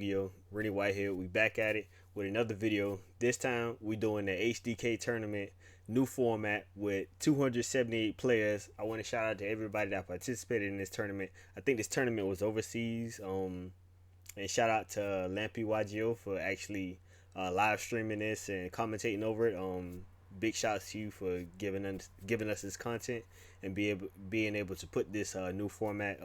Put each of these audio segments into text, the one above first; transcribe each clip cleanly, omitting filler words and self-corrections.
Yugioh, Rennie Whitehead. We back at it with another video. This time we doing the HDK tournament, new format with 278 players. I want to shout out to everybody that participated in this tournament. I think this tournament was overseas. And shout out to Lampy Yugioh for actually live streaming this and commentating over it. Big shouts to you for giving us this content and being able to put this new format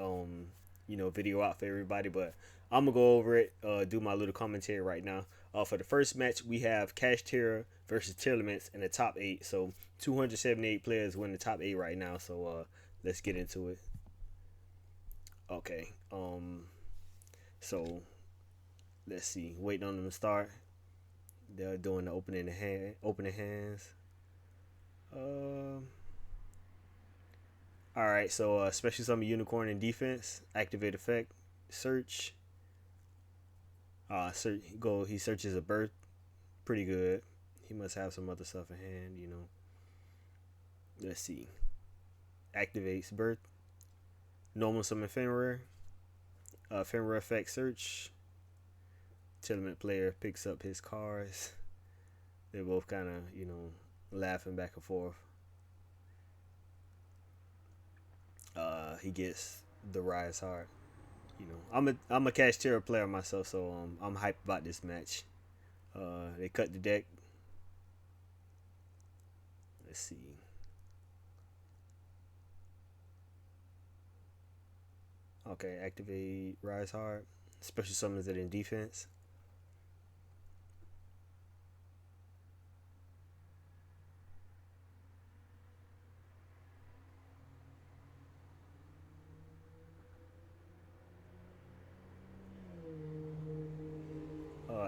video out for everybody. But I'm gonna go over it, do my little commentary right now. For the first match, we have Kashtira versus Tearlaments in the top 8. So 278 players win the top 8 right now. So let's get into it. Okay. So let's see. Waiting on them to start. They're doing the opening hands. All right. So special summon unicorn in defense. Activate effect. Search. Search. Go. He searches a birth. Pretty good. He must have some other stuff in hand. Let's see. Activates birth. Normal summon ephemeral. Ephemeral effect search. Tearlament player picks up his cards. They're both kind of, laughing back and forth. He gets the rise hard. I'm a Kashtira player myself, so I'm hyped about this match. They cut the deck. Let's see. Okay, activate rise hard. Special summons it in defense.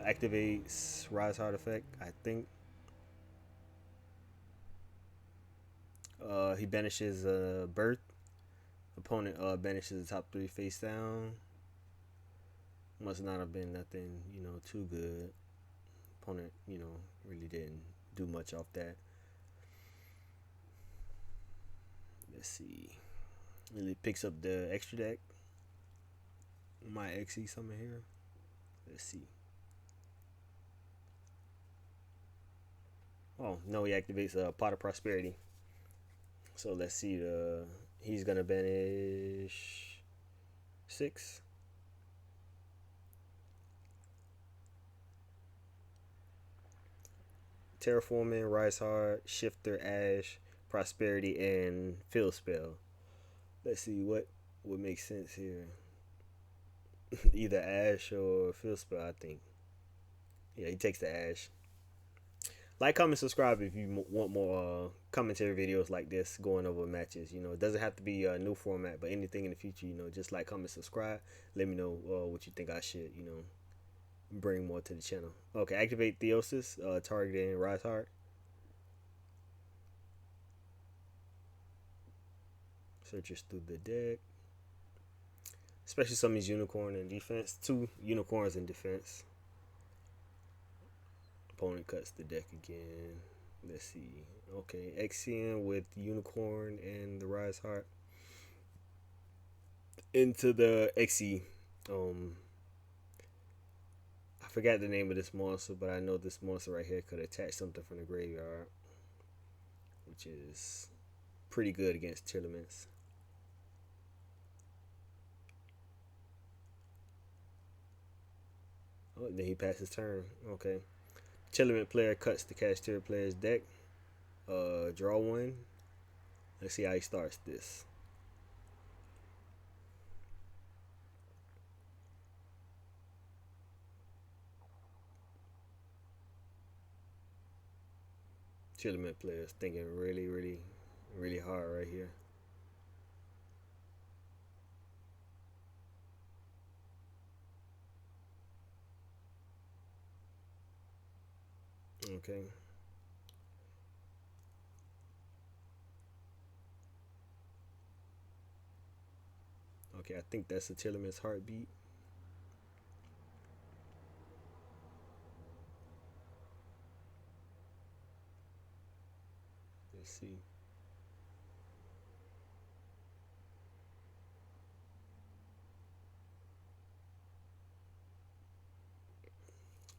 Activates rise hard effect. I think he banishes birth. Opponent banishes the top 3 face down. Must not have been nothing too good. Opponent really didn't do much off that. Let's see. Really picks up the extra deck. My XE summon here. Let's see. Oh no, he activates a Pot of Prosperity. So let's see. He's gonna banish 6. Terraforming, Rise Hard, Shifter, Ash, Prosperity, and Field Spell. Let's see what would make sense here. Either Ash or Field Spell, I think. Yeah, he takes the Ash. Like, comment, subscribe if you want more commentary videos like this going over matches. It doesn't have to be a new format, but anything in the future, just like, comment, subscribe. Let me know what you think I should, bring more to the channel. Okay, activate Theosis, targeting Rise Heart. Searches through the deck. Special summons unicorn in defense. 2 unicorns in defense. Opponent cuts the deck again. Let's see. Okay, Exian with unicorn and the Rise Heart into the Xe. I forgot the name of this monster, but I know this monster right here could attach something from the graveyard, which is pretty good against Tearlaments. Oh, then he passes turn. Okay. Tearlament player cuts the Kashtira player's deck. Draw 1. Let's see how he starts this. Tearlament players thinking really, really, really hard right here. Okay. Okay, I think that's the Tearlament's heartbeat. Let's see.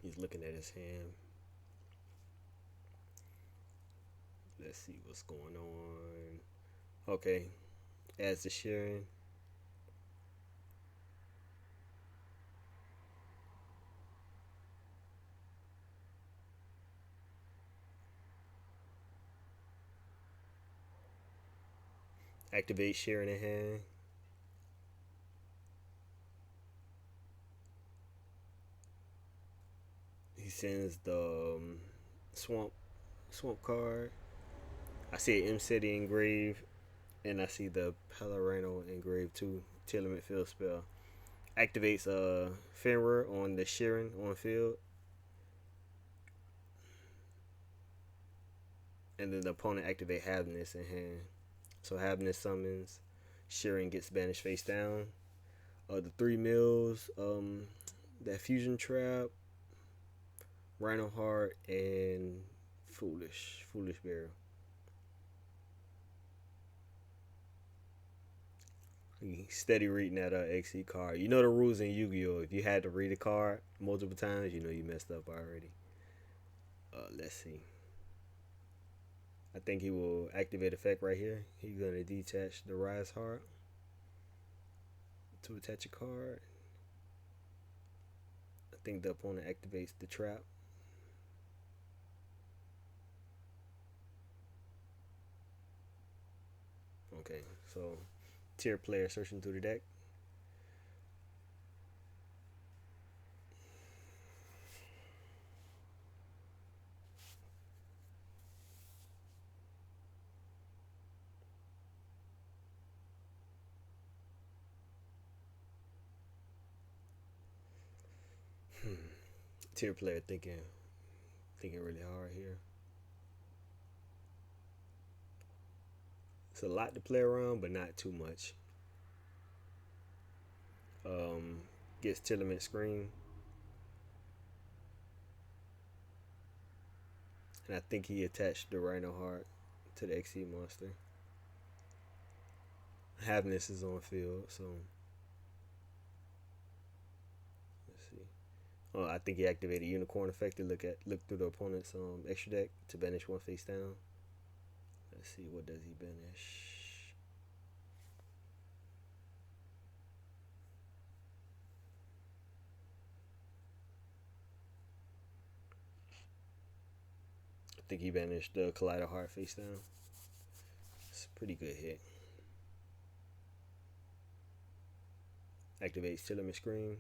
He's looking at his hand. Let's see what's going on. Okay, adds the sharing. Activate sharing in hand. He sends the swamp card. I see an M City engraved, and I see the Pelorano engraved too. Tearlaments field spell. Activates Fenrir on the Sheeran on field. And then the opponent activate Happiness in hand. So Happiness summons. Sheeran gets banished face down. The 3 mills, that fusion trap, Rhino Heart, and Foolish Barrel. Steady reading that XE card. You know the rules in Yu-Gi-Oh! If you had to read a card multiple times, you know you messed up already. Let's see. I think he will activate effect right here. He's gonna detach the Rise Heart to attach a card. I think the opponent activates the trap. Okay, so tier player searching through the deck. Tier player thinking really hard here. It's a lot to play around, but not too much. Gets Tearlaments screen. And I think he attached the Rhino Heart to the XE monster. Happiness is on field, so let's see. Oh, I think he activated Unicorn effect to look through the opponent's extra deck to banish one face down. Let's see, what does he banish? I think he banished the Collider Heart face down. It's a pretty good hit. Activates Tearlaments screen.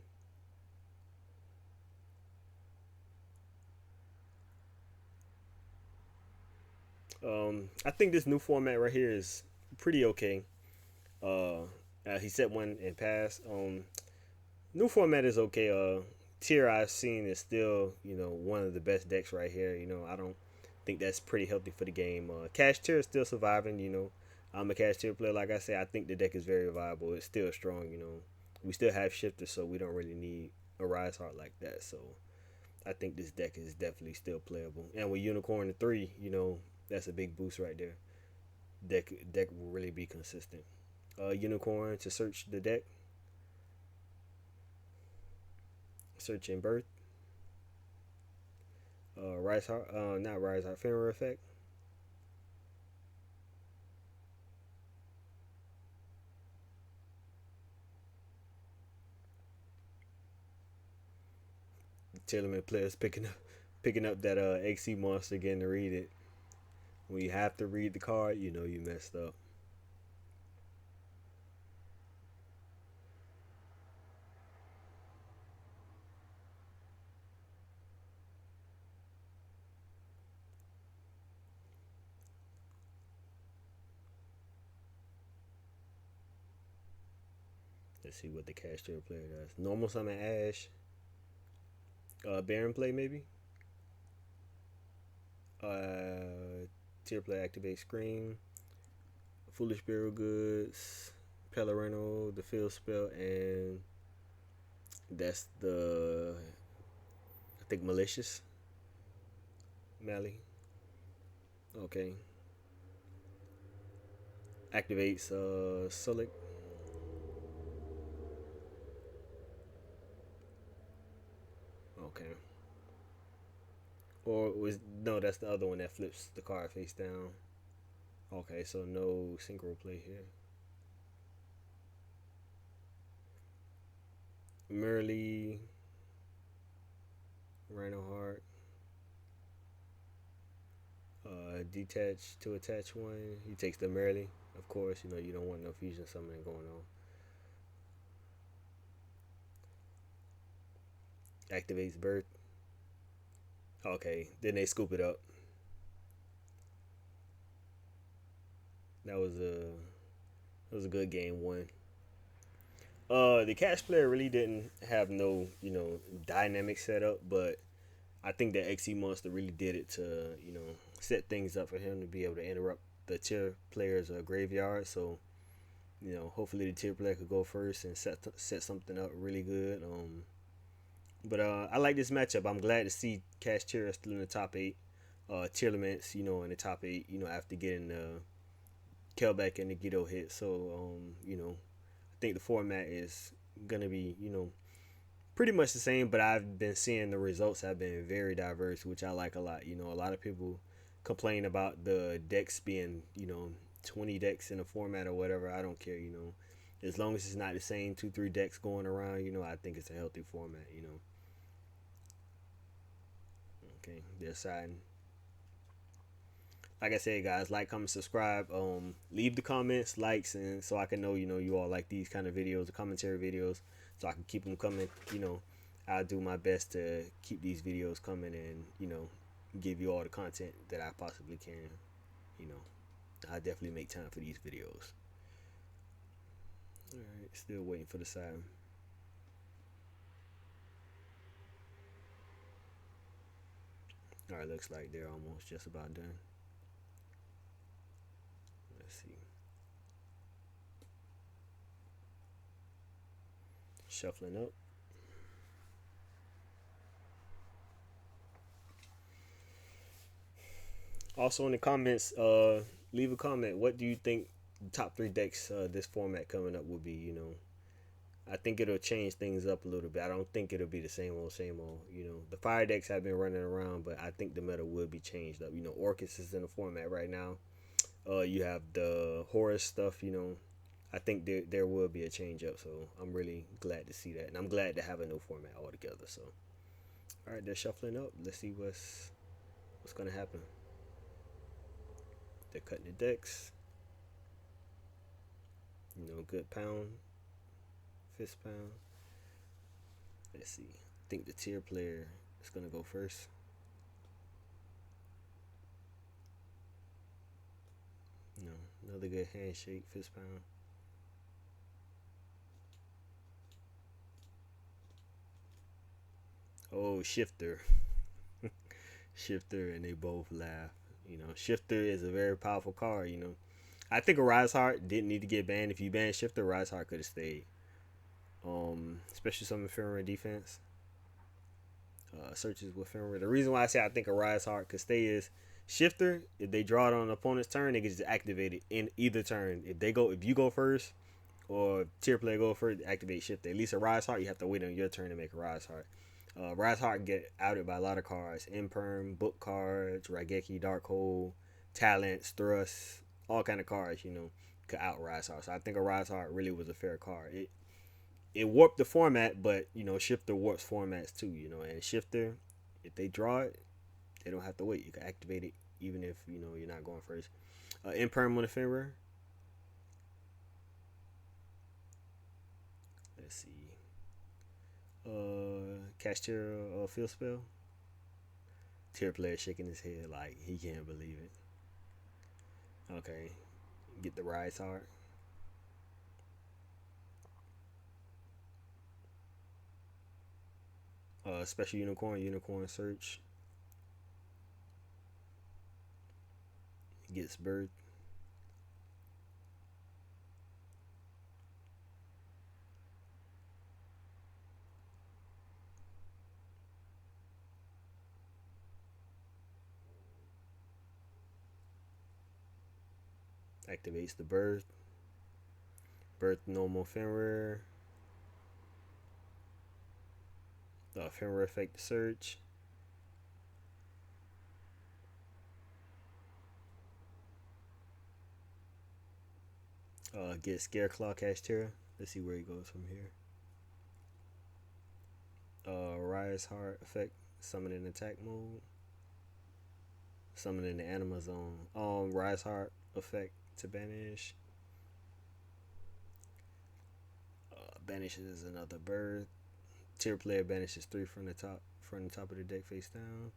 I think this new format right here is pretty okay. He set one and passed. New format is okay. Tier I've seen is still one of the best decks right here. I don't think that's pretty healthy for the game. Kashtira is still surviving. I'm a Kashtira player. Like I said, I think the deck is very viable. It's still strong. We still have shifters, so we don't really need a Rise Heart like that. So I think this deck is definitely still playable. And with Unicorn 3, that's a big boost right there. Deck will really be consistent. Unicorn to search the deck. Search in birth. Rise Heart, not Rise Heart, Fenrir effect. Tearlaments players picking up that XC monster again to read it. When you have to read the card, you messed up. Let's see what the Kashtira player does. Normal summon Ash. Baron play maybe. Tier play activate Scream. Foolish Barrel Goods. Pelorano, the field spell, and that's the I think Malicious. Mally. Okay. Activates Sulik. Okay. Or was no? That's the other one that flips the card face down. Okay, so no synchro play here. Merely, Rhino Heart, detach to attach one. He takes the Merely. Of course, you know you don't want no fusion summoning going on. Activates Birth. Okay, then they scoop it up. That was a good game one. The cash player really didn't have no dynamic setup, but I think that XE Monster really did it to set things up for him to be able to interrupt the tier player's graveyard. So hopefully the tier player could go first and set something up really good. But I like this matchup. I'm glad to see Kashtira still in the top eight. Tearlaments, in the top eight. After getting Kelbeck and the Yugioh hit. So I think the format is gonna be pretty much the same. But I've been seeing the results have been very diverse, which I like a lot. A lot of people complain about the decks being 20 decks in a format or whatever. I don't care. As long as it's not the same 2-3 decks going around, I think it's a healthy format. Okay, they're siding. Like I said, guys, like, comment, subscribe. Leave the comments, likes, and so I can know you all like these kind of videos, the commentary videos, so I can keep them coming. I'll do my best to keep these videos coming and give you all the content that I possibly can. You know, I definitely make time for these videos. All right, still waiting for the siren. All right, looks like they're almost just about done. Let's see. Shuffling up. Also in the comments, leave a comment. What do you think the top 3 decks this format coming up will be? I think it'll change things up a little bit. I don't think it'll be the same old, same old. The fire decks have been running around, but I think the meta will be changed up. Orcus is in the format right now. You have the Horus stuff. I think there will be a change up. So I'm really glad to see that, and I'm glad to have a new format altogether. So, all right, they're shuffling up. Let's see what's gonna happen. They're cutting the decks. Good pound, fist pound. Let's see. I think the tier player is gonna go first. Another good handshake, fist pound. Oh, shifter. Shifter, and they both laugh. Shifter is a very powerful card. I think a Rise Heart didn't need to get banned. If you banned Shifter, Rise Heart could have stayed. Especially some ephemeral defense. Searches with ephemeral. The reason why I say I think a Rise Heart could stay is Shifter. If they draw it on an opponent's turn, they can just activate it in either turn. If you go first, or tier player go first, activate Shifter. At least a Rise Heart, you have to wait on your turn to make a Rise Heart. Rise Heart can get outed by a lot of cards. Imperm, book cards, Raigeki, Dark Hole, Talents, Thrust, all kind of cards, could out Rise Heart. So I think a Rise Heart really was a fair card. It warped the format, but Shifter warps formats too, and Shifter, if they draw it, they don't have to wait. You can activate it even if you're not going first. Imperm on the Fenrir. Let's see. Kashtira field spell. Tier player shaking his head like he can't believe it. Okay, get the Rise Heart. Special unicorn search. Gets birth. Activates the birth. Birth normal Fenrir. Fenrir effect search. Get Scareclaw Kashtira. Let's see where he goes from here. Rise Heart effect. Summon in attack mode. Summon in the Anima Zone. Rise Heart effect to banish. Banishes another bird. Tier player banishes 3 from the top of the deck face down.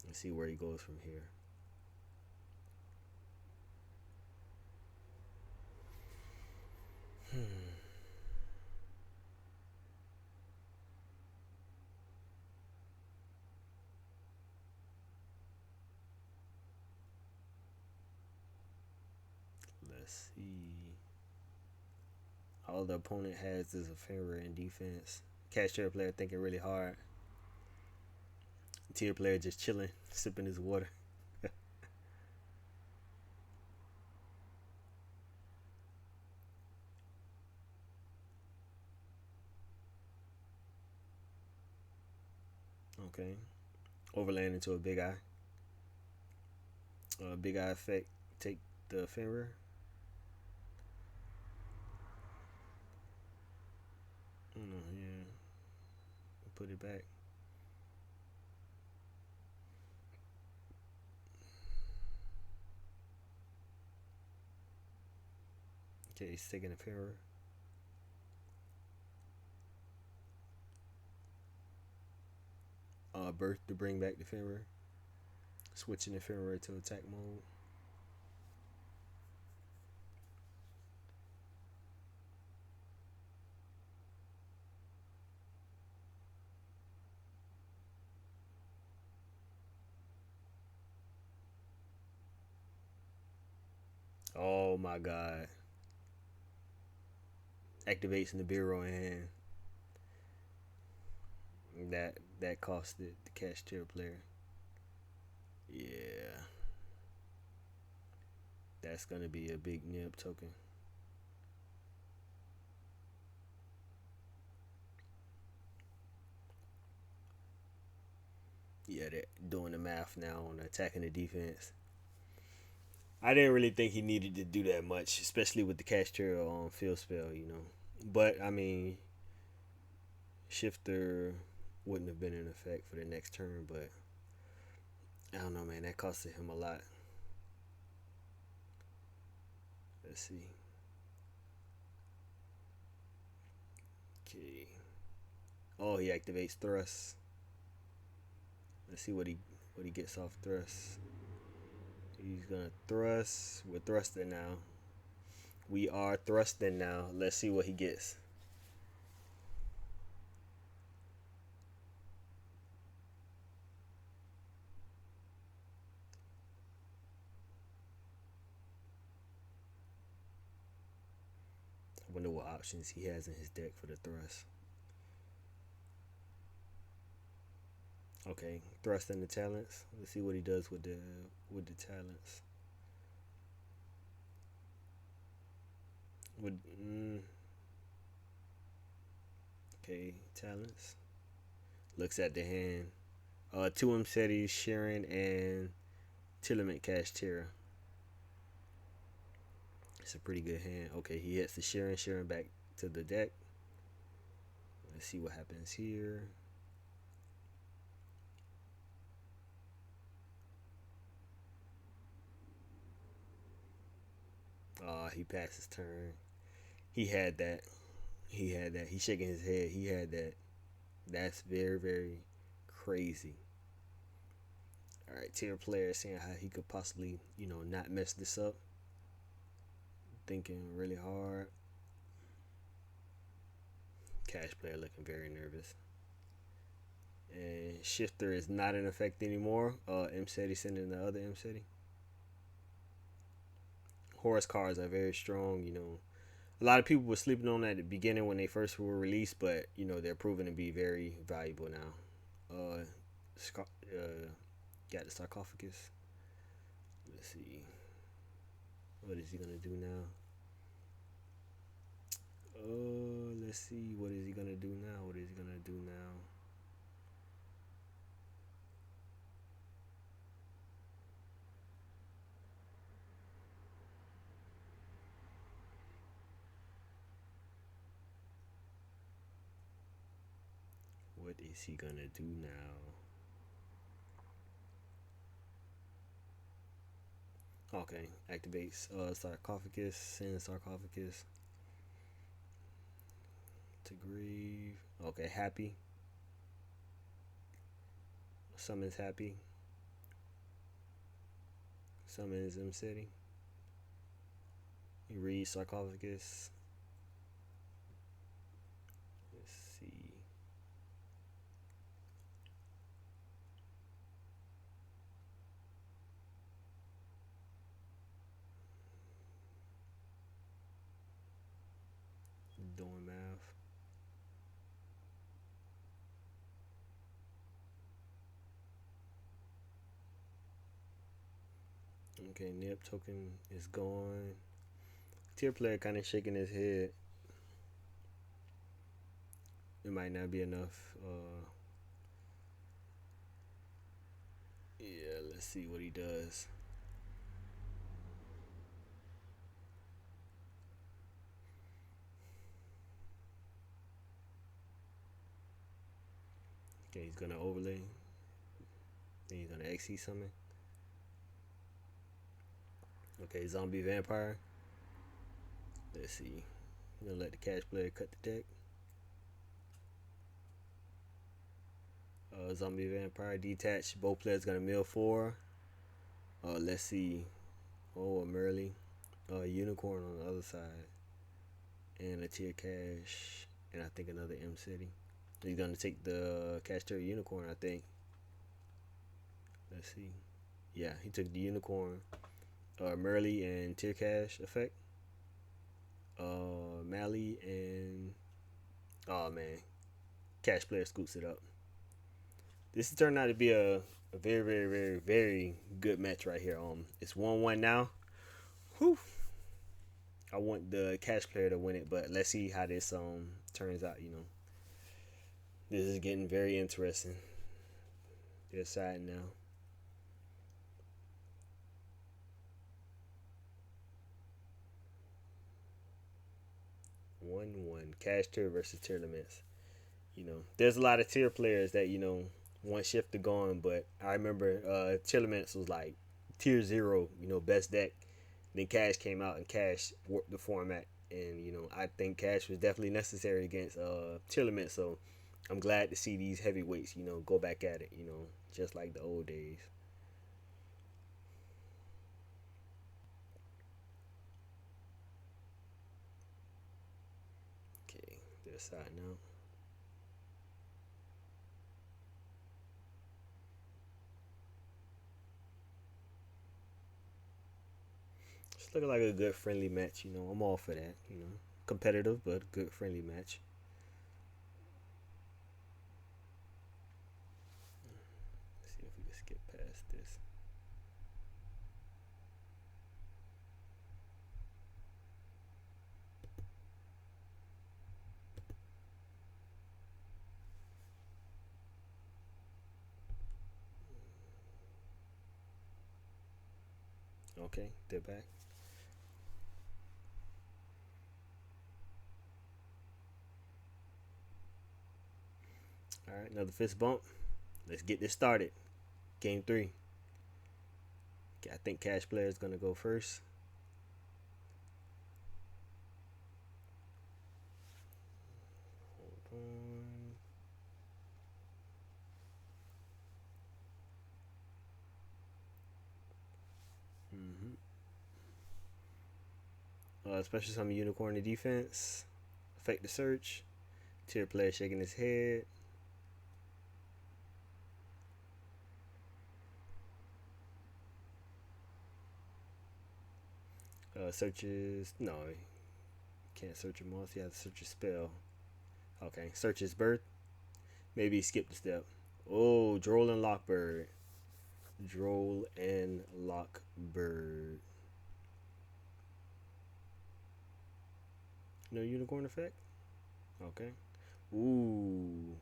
Let's see where he goes from here. Let's see. All the opponent has is a favor in defense. Kashtira player thinking really hard. Tier player just chilling, sipping his water. Okay. Overland into a big eye. Big eye effect. Take the favor. Yeah. Put it back. Okay, he's taking a favor. Birth to bring back the favor. Switching the favor to attack mode. Oh my god. Activates in the bureau in hand. That costed the Kashtira player. Yeah. That's gonna be a big nib token. Yeah, they're doing the math now on attacking the defense. I didn't really think he needed to do that much, especially with the Kashtira on field spell, you know. But I mean, Shifter wouldn't have been in effect for the next turn, but I don't know, man. That costed him a lot. Let's see. Okay. Oh, he activates thrust. Let's see what he gets off thrust. He's gonna thrust. We're thrusting now. We are thrusting now. Let's see what he gets. I wonder what options he has in his deck for the thrust. Okay, thrust and the talents. Let's see what he does with the talents. With okay, talents. Looks at the hand. 2 Msetis, Sharon, and Tearlaments Kashtira. It's a pretty good hand. Okay, he hits the Sharon back to the deck. Let's see what happens here. He passed his turn. He had that. He's shaking his head. He had that. That's very, very crazy. All right, tier player saying how he could possibly, not mess this up. Thinking really hard. Cash player looking very nervous. And Shifter is not in effect anymore. Mseti sending the other Mseti. Horus cards are very strong, A lot of people were sleeping on that at the beginning when they first were released, but they're proven to be very valuable now. Got the sarcophagus. Let's see. What is he gonna do now? Let's see. What is he gonna do now? What is he gonna do now? What is he gonna do now? Okay, activates sarcophagus, send sarcophagus to grieve. Okay, happy. Summons happy. Summons M City. You read sarcophagus. Let's see. Doing math. Okay, nip token is gone. Tier player kind of shaking his head. It might not be enough. Yeah, let's see what he does. Okay, he's gonna overlay. Then he's gonna XE summon. Okay, zombie vampire. Let's see. I'm gonna let the cash player cut the deck. Zombie vampire detached. Both players gonna mill 4. Let's see. Oh, a Merly. Unicorn on the other side. And a tier cash. And I think another M City. He's gonna take the Kashtira unicorn, I think. Let's see. Yeah, he took the unicorn. Merly and tier cash effect. Mally and oh man, cash player scoops it up. This has turned out to be a very, very, very, very good match right here. It's 1-1 now. Whew. I want the cash player to win it, but let's see how this turns out. This is getting very interesting. They're side now. 1-1 Kashtira versus Tearlaments. There's a lot of tier players that want Shift to go on, but I remember Tearlaments was like tier 0, best deck. Then Cash came out and Cash warped the format, and I think Cash was definitely necessary against Tearlaments. So I'm glad to see these heavyweights go back at it, just like the old days. Okay, this side now. It's looking like a good friendly match. I'm all for that. Competitive but good friendly match. Let's see if we can skip past this. Okay, they're back. All right, another fist bump. Let's get this started. Game 3. Okay, I think Cash Player is gonna go first. Hold on. Special summon Unicorn in defense. Affect the search. Tier player shaking his head. Searches. No, can't search a monster. You have to search a spell. Okay, search his birth. Maybe skip the step. Oh, Droll and Lockbird. Droll and Lockbird. No unicorn effect? Okay. Ooh.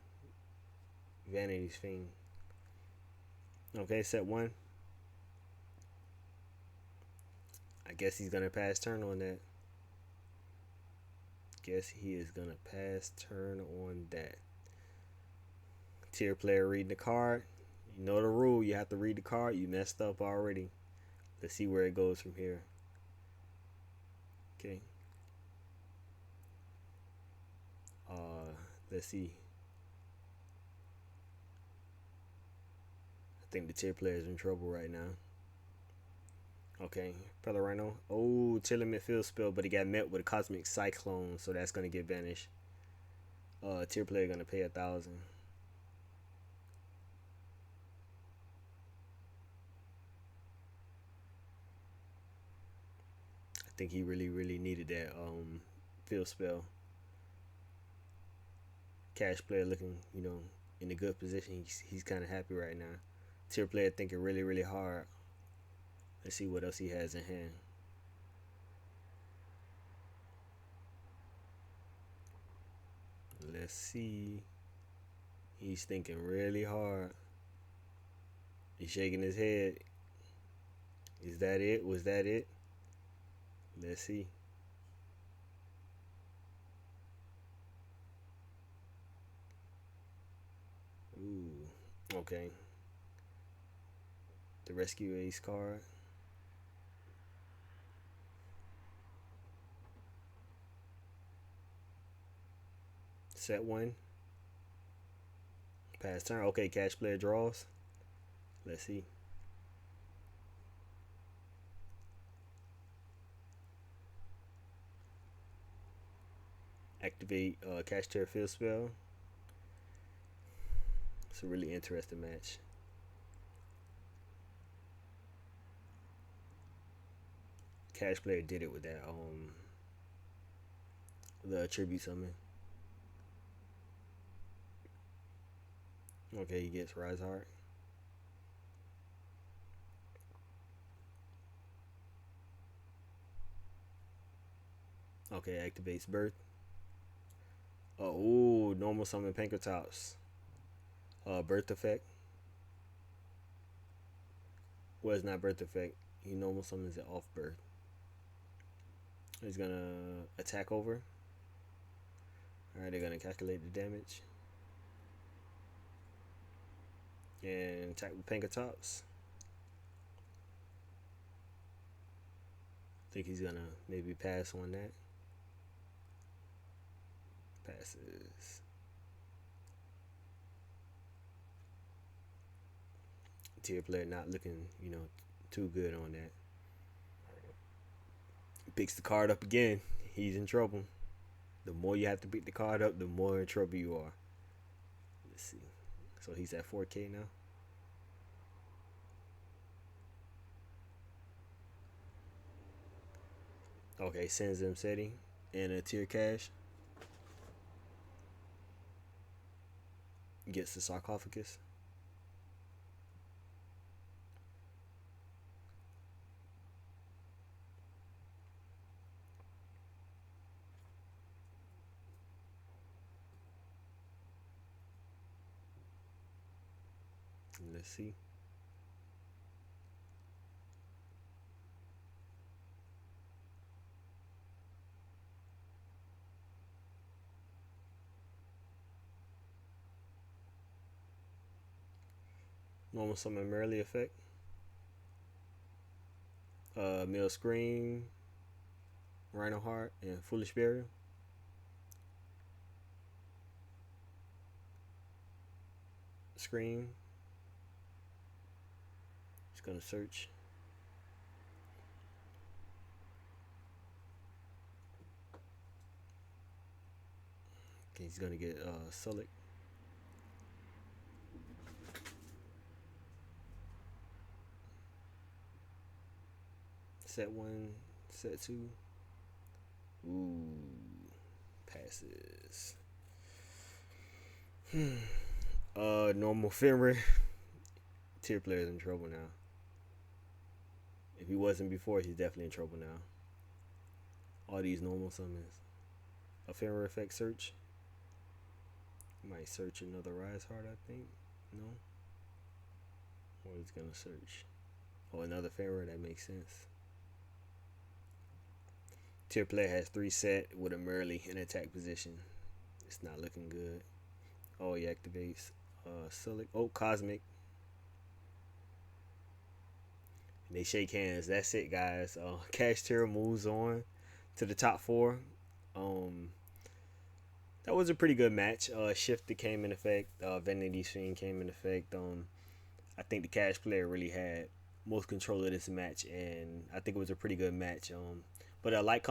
Vanity's Fiend. Okay, set 1. I guess he's gonna pass turn on that. Guess he is gonna pass turn on that. Tier player reading the card. You know the rule. You have to read the card. You messed up already. Let's see where it goes from here. Okay. Let's see. I think the tier player is in trouble right now. Okay, Brother Rhino. Oh, Tearlaments field spell, but he got met with a cosmic cyclone, so that's gonna get banished. Tier player gonna pay 1,000. I think he really needed that field spell. Cash player looking, in a good position. He's kind of happy right now. Tier player thinking really hard. Let's see what else he has in hand. Let's see. He's thinking really hard. He's shaking his head. Is that it? Was that it? Let's see. Ooh, okay. The rescue ace card. Set one. Pass turn. Okay, cash player draws. Let's see. Activate Kashtira field spell. It's a really interesting match. Cash player did it with that the tribute summon. Okay, he gets Rise Heart. Okay, activates Birth. Oh, normal summon Pankratops. Birth effect. Well, it's not Birth effect. He normal summons it off Birth. He's gonna attack over. Alright, they're gonna calculate the damage. And attack with Pankratops. Think he's gonna maybe pass on that. Passes. Tier player not looking, too good on that. Picks the card up again. He's in trouble. The more you have to pick the card up, the more in trouble you are. Let's see. So he's at 4K now. Okay, sends him setting and a tier cash. Gets the sarcophagus. Let's see. Normal summon Merely effect. Mill Scream, Rhino Heart, and Foolish Burial. Scream. Just gonna search. Okay, he's gonna get Sulic. Set one, set two. Ooh, passes. Normal Fenrir. Tier player's in trouble now. If he wasn't before, he's definitely in trouble now. All these normal summons. A Fenrir effect search. Might search another Rise Heart, I think. No. Or he's gonna search. Oh, another Fenrir, that makes sense. Tier player has 3 set with a Merely in attack position. It's not looking good. Oh, he activates Select. Oh, Cosmic. And they shake hands. That's it, guys. Kashtira moves on to the top four. Um, that was a pretty good match. Shifter came in effect. Vanity Screen came in effect. I think the Cash player really had most control of this match, and I think it was a pretty good match. But like,